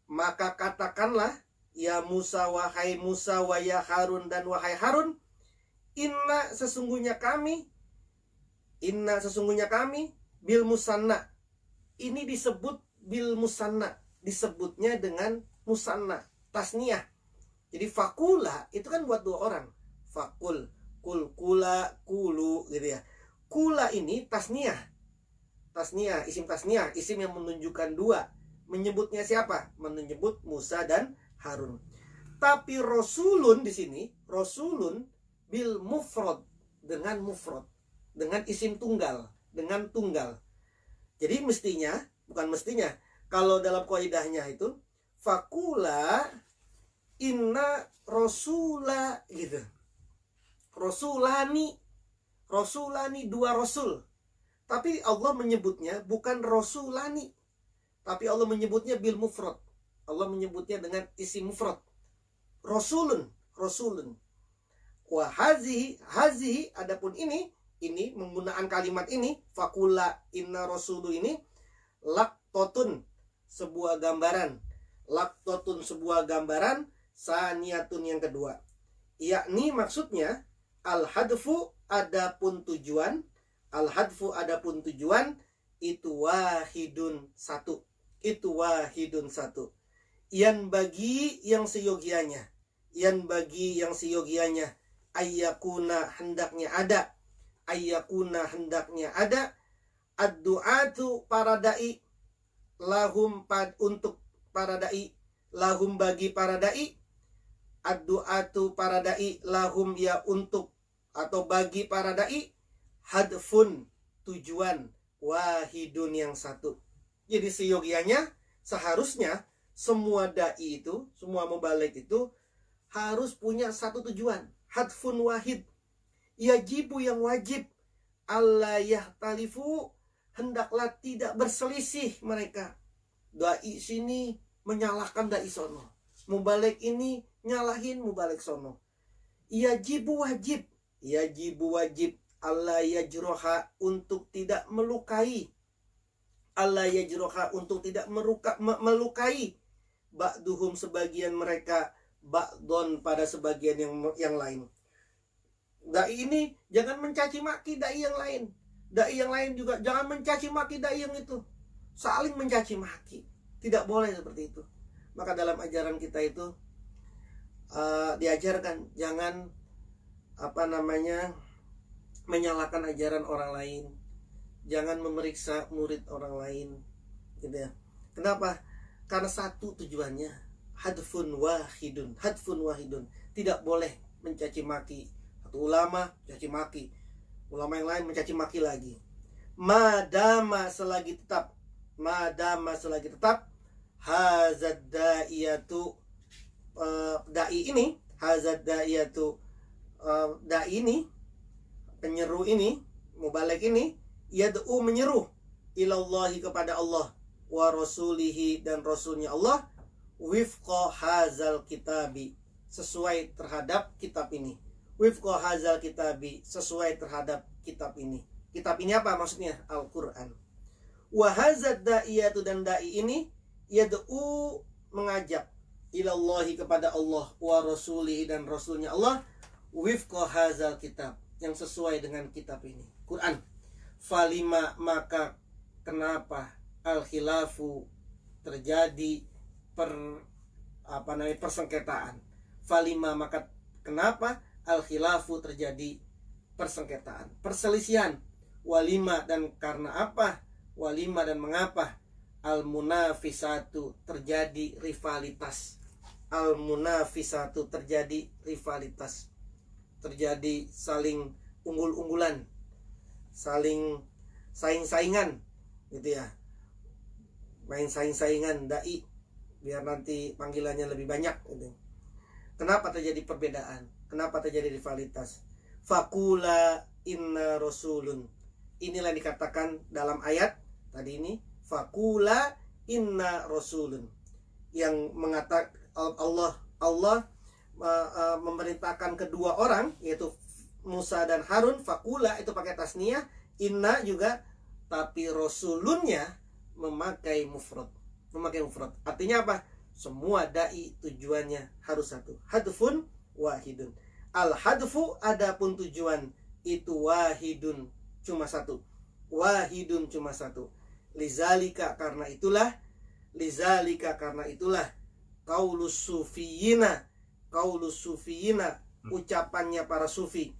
Speaker 1: maka katakanlah, ya Musa, wahai Musa, wa ya Harun, dan wahai Harun, inna, sesungguhnya kami, bil musanna. Ini disebut bil musanna, disebutnya dengan musanna, tasniyah. Jadi fakula itu kan buat dua orang. Fakul, kul, kula, kulu gitu ya. Kula ini tasniah. Tasniah, isim tasniah, isim yang menunjukkan dua. Menyebutnya siapa? Menyebut Musa dan Harun. Tapi rasulun di sini, rasulun bil mufrad, dengan mufrad, dengan isim tunggal, dengan tunggal. Jadi mestinya, bukan mestinya, kalau dalam kaidahnya itu fakula inna rasula gitu. Rasulani, rasulani dua rasul. Tapi Allah menyebutnya bukan rasulani, tapi Allah menyebutnya bil mufrad. Allah menyebutnya dengan isim mufrad. Rasulun, rasulun. Wa hazihi adapun ini menggunakan kalimat ini, fakula inna rasulu ini, laktotun, sebuah gambaran. Laktotun, sebuah gambaran. Saniyatun, yang kedua. Yakni maksudnya al-hadfu adapun tujuan. Al-hadfu adapun tujuan itu wahidun, satu. Itu wahidun, satu. Yan bagi yang seyogianya. Yan bagi yang seyogianya. Ayyakuna, hendaknya ada. Ayyakuna, hendaknya ada. Ad-du'atu, para da'i. Lahum, untuk para da'i. Lahum, bagi para da'i. Ad-du'atu, para da'i. Lahum, ya untuk atau bagi para da'i. Hadfun, tujuan. Wahidun, yang satu. Jadi seyogianya, seharusnya semua da'i itu, semua mubalik itu harus punya satu tujuan. Hadfun wahid. Yajibu, yang wajib. Allah yahtalifu, hendaklah tidak berselisih mereka. Da'i sini menyalahkan da'i sono. Mubalik ini nyalahin mubalik sono. Yajibu, wajib. Yajibu, wajib. Allah yajroha, untuk tidak melukai. Allah yajroha, untuk tidak melukai. Ba'duhum, sebagian mereka. Ba'don, pada sebagian yang lain. Dai ini jangan mencaci maki dai yang lain. Dai yang lain juga jangan mencaci maki dai yang itu. Saling mencaci maki. Tidak boleh seperti itu. Maka dalam ajaran kita itu diajarkan jangan menyalahkan ajaran orang lain. Jangan memeriksa murid orang lain, gitu ya. Kenapa? Karena satu tujuannya, hadfun wahidun. Hadfun wahidun. Tidak boleh mencaci maki. Satu ulama mencaci maki, ulama yang lain mencaci maki lagi. Madama, selagi tetap. Madama, selagi tetap. Hazad da'iyatu, da'i ini. Hazad da'iyatu, da'i ini, penyeru ini, mubalik ini, yad'u, menyeru, ilallahi, kepada Allah, wa rasulihi, dan rasulnya Allah, wifqa hazal kitabi, sesuai terhadap kitab ini. Wifqa hazal kitabi, sesuai terhadap kitab ini. Kitab ini apa maksudnya? Al-Quran. Wa hazad da'iyatu, dan da'i ini, yad'u, mengajak, ilallahi, kepada Allah, wa rasulihi, dan rasulnya Allah, wifqa hazal kitab, yang sesuai dengan kitab ini, Quran. Falima, maka kenapa al-khilafu, terjadi persengketaan. Falima, maka kenapa al-khilafu, terjadi persengketaan, perselisihan. Walima, dan karena apa? Walima, dan mengapa? Al-munafisatu, terjadi rivalitas. Al-munafisatu, terjadi rivalitas. Terjadi saling unggul-unggulan, saling saing-saingan, gitu ya. Main saing-saingan da'i biar nanti panggilannya lebih banyak, gitu. Kenapa terjadi perbedaan? Kenapa terjadi rivalitas? Fakula inna rasulun. Inilah dikatakan dalam ayat tadi ini, fakula inna rasulun, yang mengatakan Allah memerintahkan kedua orang, yaitu Musa dan Harun. Fakula itu pakai tasniyah, inna juga, tapi rasulunnya memakai mufrad. Artinya apa? Semua dai tujuannya harus satu. Hadfun wahidun. Al-hadfu, adapun tujuan itu wahidun, cuma satu. Wahidun, cuma satu. Lizalika, karena itulah. Lizalika, karena itulah. Qaulus sufiyina, qaulus sufiyina, ucapannya para sufi.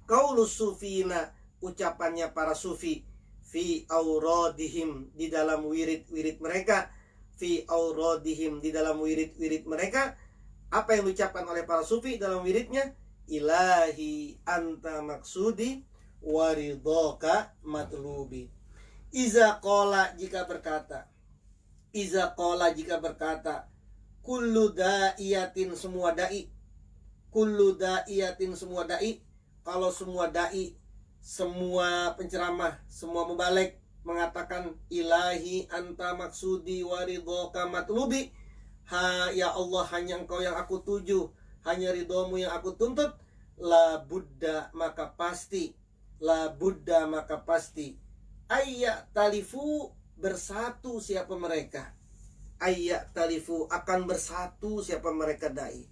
Speaker 1: Qaulus sufiyina, ucapannya para sufi. Fi auradihim, di dalam wirid-wirid mereka. Fi auradihim, di dalam wirid-wirid mereka. Apa yang diucapkan oleh para sufi dalam wiridnya? Ilahi anta maksudi waridhoka matlubi. Iza qala, jika berkata. Iza qala, jika berkata. Kullu da'iyatin, semua da'i. Kullu da'iyatin, semua da'i. Kalau semua da'i, semua penceramah, semua mubalik mengatakan ilahi anta maksudi waridhoka matlubi, ha ya Allah, hanya engkau yang aku tuju, hanya ridhomu yang aku tuntut, la buddha, maka pasti, la buddha, maka pasti, ayya talifu, bersatu siapa mereka, ayya talifu, akan bersatu siapa mereka da'i.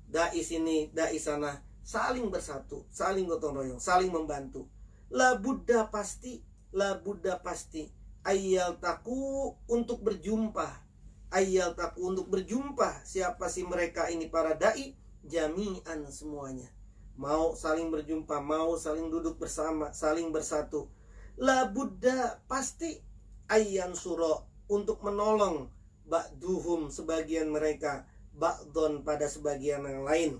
Speaker 1: Da'i sini, da'i sana, saling bersatu, saling gotong royong, saling membantu. La buddha, pasti, la buddha, pasti, ayyal taku, untuk berjumpa, ayyal taku, untuk berjumpa. Siapa sih mereka ini, para da'i? Jami'an, semuanya. Mau saling berjumpa, mau saling duduk bersama, saling bersatu. La buddha, pasti, ayyan suro, untuk menolong, ba'duhum, sebagian mereka, ba'don, pada sebagian yang lain.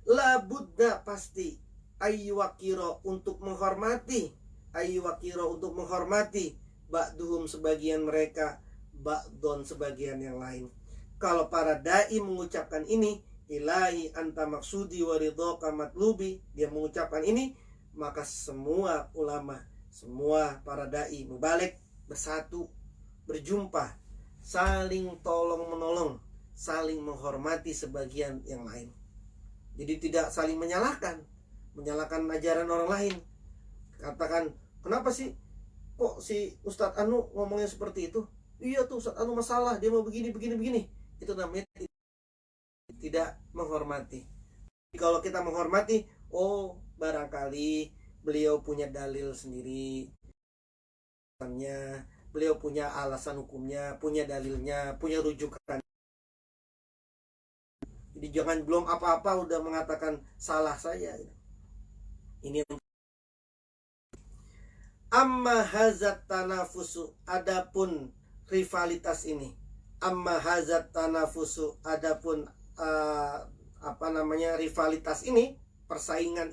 Speaker 1: La buddha, pasti, ayyuwakiro, untuk menghormati, ayyuwakiro, untuk menghormati, ba'duhum, sebagian mereka, ba'don, sebagian yang lain. Kalau para da'i mengucapkan ini, ilahi anta maksudi waridhoka matlubi, dia mengucapkan ini, maka semua ulama, semua para da'i mubalik bersatu, berjumpa, saling tolong menolong, saling menghormati sebagian yang lain. Jadi tidak saling menyalahkan ajaran orang lain. Katakan, kenapa sih kok si Ustadz Anu ngomongnya seperti itu? Iya tuh Ustadz Anu masalah, dia mau begini. Itu namanya tidak menghormati. Kalau kita menghormati, oh barangkali beliau punya dalil sendiri, beliau punya alasan hukumnya, punya dalilnya, punya rujukan. Jadi jangan belum apa-apa udah mengatakan salah saya. Ini amma hazat tanafusu, adapun rivalitas ini. Amma hazat tanafusu, adapun rivalitas ini, persaingan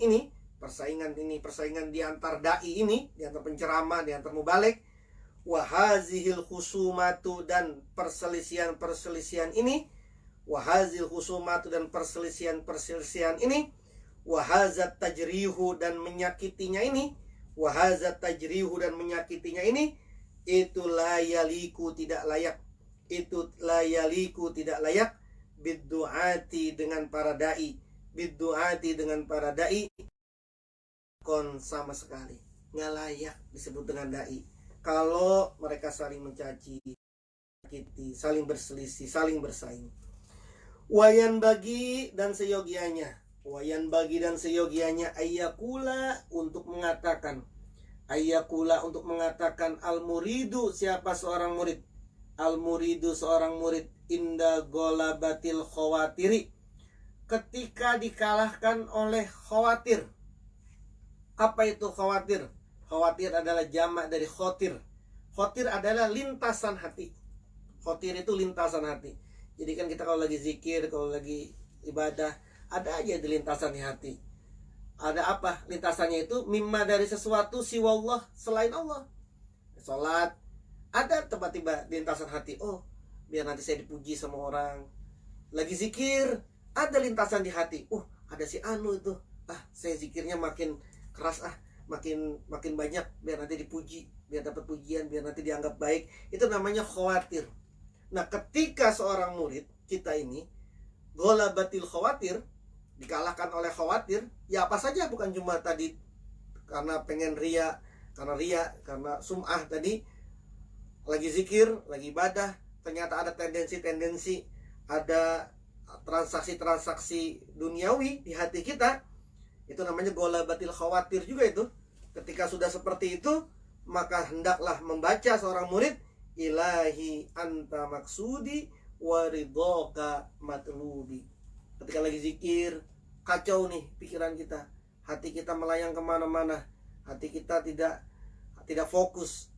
Speaker 1: di antar dai ini, di antar penceramah, di antar mubalik. Wahazihil khusumatu, dan perselisihan ini. Wahazil khusumatu, dan perselisihan ini. Wahazat tajrihu, dan menyakitinya ini. Wahazat tajrihu, dan menyakitinya ini. Itu la yaliku, tidak layak. Itu la yaliku, tidak layak. Biddu'ati, dengan para da'i. Biddu'ati, dengan para da'i. Kon, sama sekali nggak layak disebut dengan da'i kalau mereka saling mencaci, saling berselisih, saling bersaing. Wayan bagi dan seyogianya, ayyakula, untuk mengatakan, al-muridu, siapa seorang murid, al-muridu, seorang murid, inda golabatil khawatiri, ketika dikalahkan oleh khawatir. Apa itu khawatir? Khawatir adalah jamak dari khotir. Khotir adalah lintasan hati. Khotir itu lintasan hati. Jadi kan kita kalau lagi zikir, kalau lagi ibadah, ada aja di lintasan hati. Ada apa? Lintasannya itu mimma, dari sesuatu siwallah, selain Allah. Sholat, ada tiba-tiba lintasan hati, oh biar nanti saya dipuji sama orang. Lagi zikir, ada lintasan di hati, oh ada si Anu itu, saya zikirnya makin keras, makin banyak biar nanti dipuji, biar dapat pujian, biar nanti dianggap baik. Itu namanya khawatir. Nah, ketika seorang murid kita ini ghalabatil khawatir, dikalahkan oleh khawatir, ya apa saja, bukan cuma tadi karena pengen karena sum'ah tadi, lagi zikir, lagi ibadah, ternyata ada tendensi-tendensi, ada transaksi-transaksi duniawi di hati kita. Itu namanya ghalabatil khawatir juga itu. Ketika sudah seperti itu, maka hendaklah membaca seorang murid, ilahi anta maksudi waridhoka matlubi. ketika lagi zikir kacau nih pikiran kita, hati kita melayang kemana-mana, hati kita tidak fokus,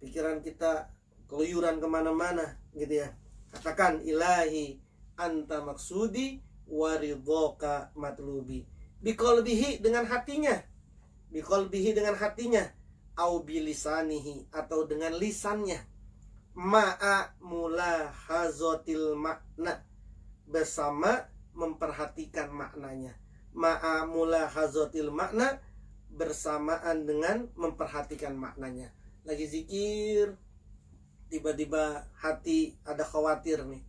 Speaker 1: pikiran kita keluyuran kemana-mana gitu ya. Katakan ilahi anta maksudi waridhoka matlubi. Biqalbihi dengan hatinya, biqalbihi dengan hatinya, au bilisanihi atau dengan lisannya, ma'a mulahazatil makna bersama memperhatikan maknanya, ma'a mulahazatil makna bersamaan dengan memperhatikan maknanya. Lagi zikir tiba-tiba hati ada khawatir nih,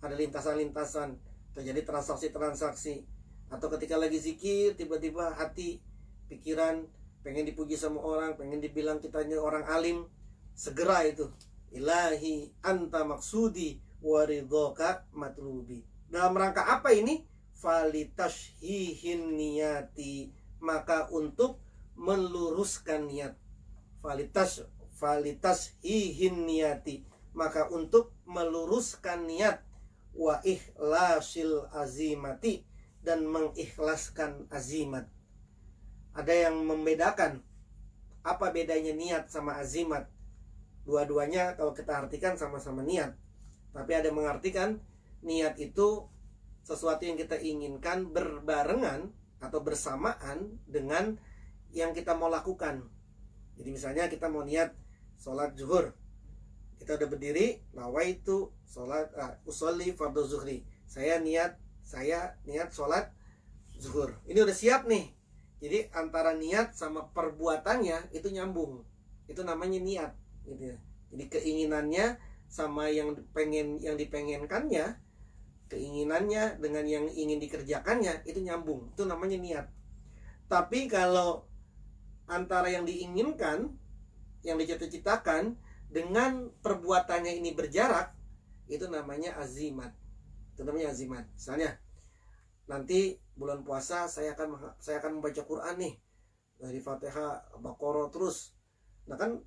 Speaker 1: ada lintasan-lintasan, terjadi transaksi-transaksi, atau ketika lagi zikir tiba-tiba hati pikiran pengen dipuji sama orang, pengen dibilang kitanya orang alim, segera itu ilahi anta maksudi waridhoka matlubi. Dalam rangka apa ini? Falitashhihin niyati, maka untuk meluruskan niat. Falitashhihin niyati, maka untuk meluruskan niat. Wa ikhlasil azimati, dan mengikhlaskan azimat. Ada yang membedakan apa bedanya niat sama azimat. Dua-duanya kalau kita artikan sama-sama niat, tapi ada yang mengartikan niat itu sesuatu yang kita inginkan berbarengan atau bersamaan dengan yang kita mau lakukan. Jadi misalnya kita mau niat sholat zuhur, kita udah berdiri, nawaitu sholat usolli fardhu zuhri, saya niat sholat zuhur. Ini udah siap nih. Jadi antara niat sama perbuatannya itu nyambung, itu namanya niat gitu ya. Jadi keinginannya sama yang dipengenkannya, keinginannya dengan yang ingin dikerjakannya itu nyambung, itu namanya niat. Tapi kalau antara yang diinginkan, yang dicita-citakan dengan perbuatannya ini berjarak, itu namanya azimat. Itu namanya azimat. Misalnya nanti bulan puasa saya akan membaca Quran nih dari Fatihah, Baqarah terus. Nah kan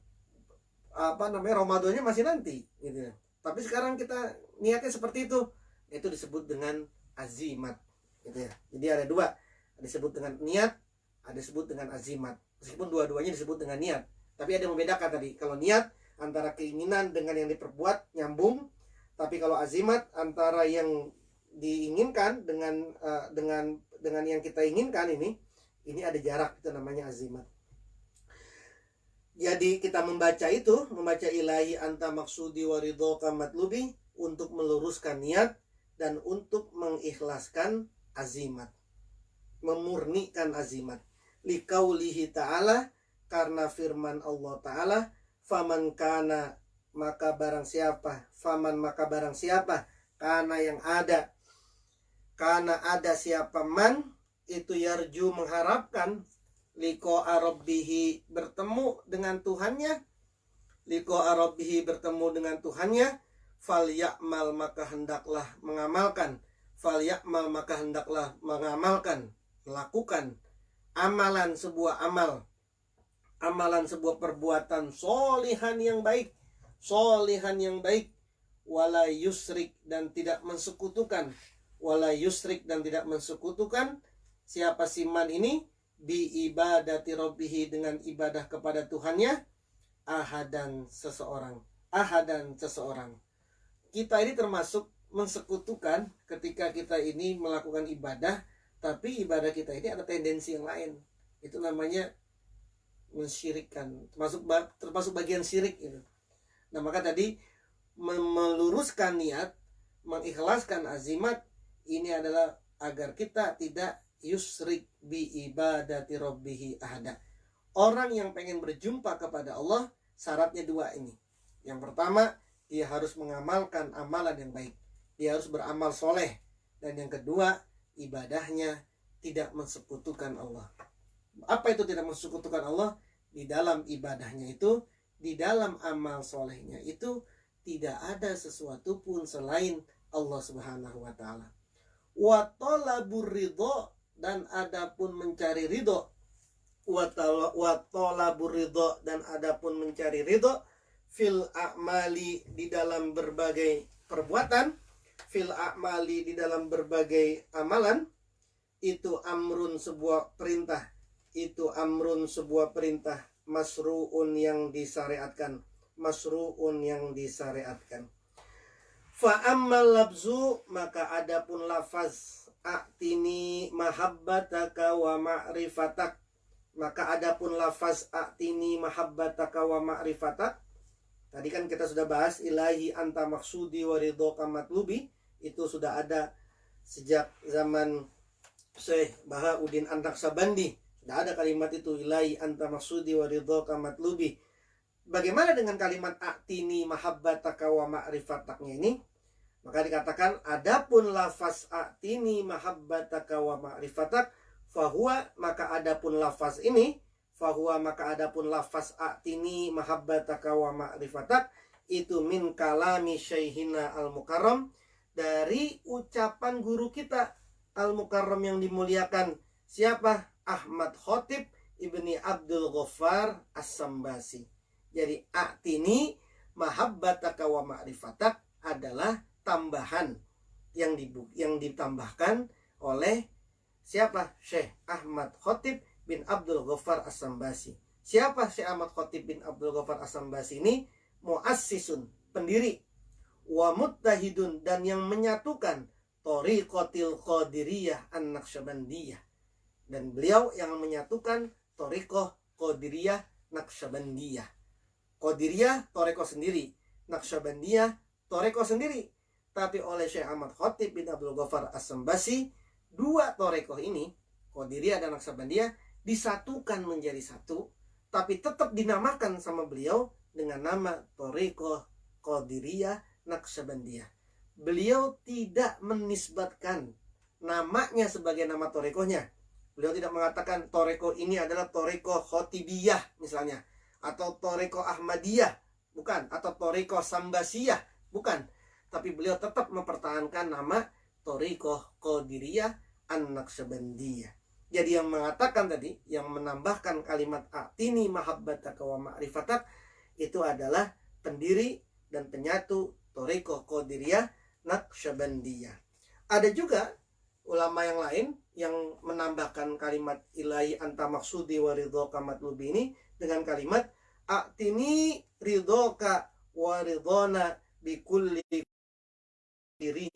Speaker 1: Ramadannya masih nanti gitu. Tapi sekarang kita niatnya seperti itu disebut dengan azimat gitu ya. Jadi ada dua, ada disebut dengan niat, ada disebut dengan azimat. Meskipun dua-duanya disebut dengan niat, tapi ada yang membedakan tadi. Kalau niat antara keinginan dengan yang diperbuat nyambung, tapi kalau azimat antara yang diinginkan dengan yang kita inginkan ini ada jarak, itu namanya azimat. Jadi kita membaca ilahi anta maksudi waridhoka matlubi untuk meluruskan niat dan untuk mengikhlaskan azimat, memurnikan azimat. Liqaulihi ta'ala, karena firman Allah Ta'ala, faman kana maka barang siapa, karena yang ada, karena ada siapa man itu yarju mengharapkan liqa'a rabbihi bertemu dengan Tuhannya, liqa'a rabbihi bertemu dengan Tuhannya, falya'mal maka hendaklah mengamalkan, melakukan amalan sebuah perbuatan solihan yang baik, wala yusrik dan tidak mensekutukan, siapa siman ini bi ibadati rabbihi dengan ibadah kepada Tuhannya, ahadan seseorang. Kita ini termasuk mensekutukan ketika kita ini melakukan ibadah, tapi ibadah kita ini ada tendensi yang lain. Itu namanya mensyirikkan, termasuk bagian syirik itu. Nah maka tadi meluruskan niat, mengikhlaskan azimat, ini adalah agar kita tidak yusrik bi ibadati rabbihi ahada. Orang yang pengen berjumpa kepada Allah, syaratnya dua ini. Yang pertama, dia harus mengamalkan amalan yang baik, dia harus beramal soleh. Dan yang kedua, ibadahnya tidak mensekutukan Allah. Apa itu tidak mensekutukan Allah? Di dalam ibadahnya itu, di dalam amal solehnya itu, tidak ada sesuatu pun selain Allah Subhanahu wa ta'ala. Wa talabur ridho, dan adapun mencari ridho, wa talabur ridho, dan adapun mencari ridho, fil a'mali di dalam berbagai perbuatan, fil a'mali, di dalam berbagai amalan, itu amrun sebuah perintah, itu amrun sebuah perintah, masru'un yang disyariatkan, masru'un yang disyariatkan. Fa ammal labzu, maka adapun lafaz a'tini mahabbataka wa ma'rifatak, maka adapun lafaz a'tini mahabbataka wa ma'rifatak, tadi kan kita sudah bahas ilahi anta maksudi wa ridhoka matlubi, itu sudah ada sejak zaman Syekh Bahauddin An-Naqsabandi, sudah ada kalimat itu, ilahi anta maksudi wa ridhoka matlubi. Bagaimana dengan kalimat a'tini mahabbataka wa ma'rifataknya ini? Maka dikatakan adapun lafaz a'tini mahabbataka wa ma'rifatak fahuwa, maka adapun lafaz ini, fahuwa, maka adapun lafaz a'tini mahabbataka wa ma'rifatak, itu min kalami syaikhina al-mukarram, dari ucapan guru kita al-mukarram yang dimuliakan. Siapa? Ahmad Khotib ibni Abdul Ghaffar As-Sambasi. Jadi a'tini mahabbataka wa ma'rifatak adalah tambahan yang ditambahkan oleh siapa? Syekh Ahmad Khotib bin Abdul Ghaffar As-Sambasi. Siapa Syekh Ahmad Khotib bin Abdul Ghaffar As-Sambasi ini? Muassisun, pendiri, wa muttahidun, dan yang menyatukan Thariqatil Qadiriyah An-Naqsyabandiyah, dan beliau yang menyatukan Thariqah Qadiriyah Naqsyabandiyah. Qadiriyah Thariqah sendiri, Naqsyabandiyah Thariqah sendiri. Tapi oleh Syekh Ahmad Khotib bin Abdul Ghaffar As-Sambasi, dua Thariqah ini, Qadiriyah dan Naqsyabandiyah, disatukan menjadi satu, tapi tetap dinamakan sama beliau dengan nama Thariqah Qadiriyah Naqsyabandiyah. Beliau tidak menisbatkan namanya sebagai nama Thariqahnya. Beliau tidak mengatakan Thariqah ini adalah Thariqah Khotibiyah misalnya, atau Thariqah Ahmadiyah, bukan, atau Thariqah Sambasiyah, bukan. Tapi beliau tetap mempertahankan nama Thariqah Qadiriyah An-Naqsyabandiyah. Jadi yang mengatakan tadi, yang menambahkan kalimat a'tini mahabbataka wa ma'rifatak, itu adalah pendiri dan penyatu Thariqah Qadiriyah Naqsyabandiyah. Ada juga ulama yang lain yang menambahkan kalimat ilahi anta maksudi wa ridhoka matlubi ini dengan kalimat a'tini ridhoka wa ridhona bikulli diri,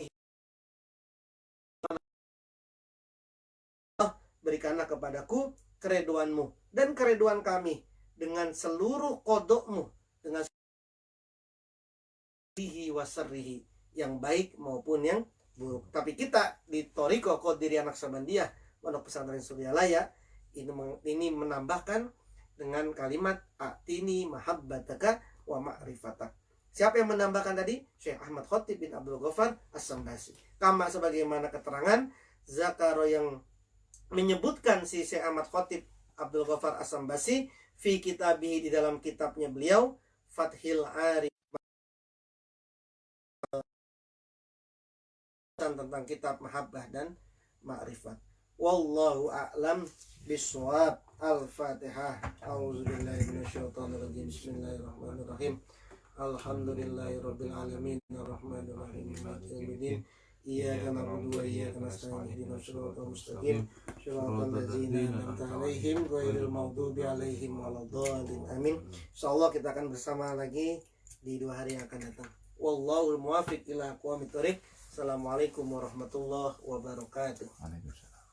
Speaker 1: berikanlah kepadaku kereduanmu dan kereduan kami dengan seluruh kodokmu, dengan sirrihi wa sarrihi, yang baik maupun yang buruk. Tapi kita di Thariqah Qadiriyah Naqsyabandiyah Pondok Pesantren Suryalaya ini menambahkan dengan kalimat a'tini mahabbataka wa ma'rifatak. Siapa yang menambahkan tadi? Syekh Ahmad Khotib bin Abdul Ghaffar As-Sambasi. Kama sebagaimana keterangan Zakaro yang menyebutkan si Syekh Ahmad Khotib Abdul Ghaffar As-Sambasi fi kitabihi, di dalam kitabnya beliau Fathil Arif, tentang kitab mahabbah dan ma'rifat. Wallahu a'lam bishawab. Al-Fatihah. A'udzubillahi minasyaitonirrajim. Bismillahirrahmanirrahim. Alhamdulillahirabbil alamin arrahmanir rahim maliki yaumiddin. Iyyaka na'budu wa iyyaka nasta'in ihdinas siratal mustaqim siratal ladzina an'amta 'alaihim ghairil maghdubi 'alaihim waladdallin. Amin. Insyaallah kita akan bersama lagi di 2 hari yang akan datang. Wallahul muwaffiq ila aqwamit thoriq. Assalamualaikum warahmatullahi wabarakatuh.
Speaker 2: Waalaikumsalam.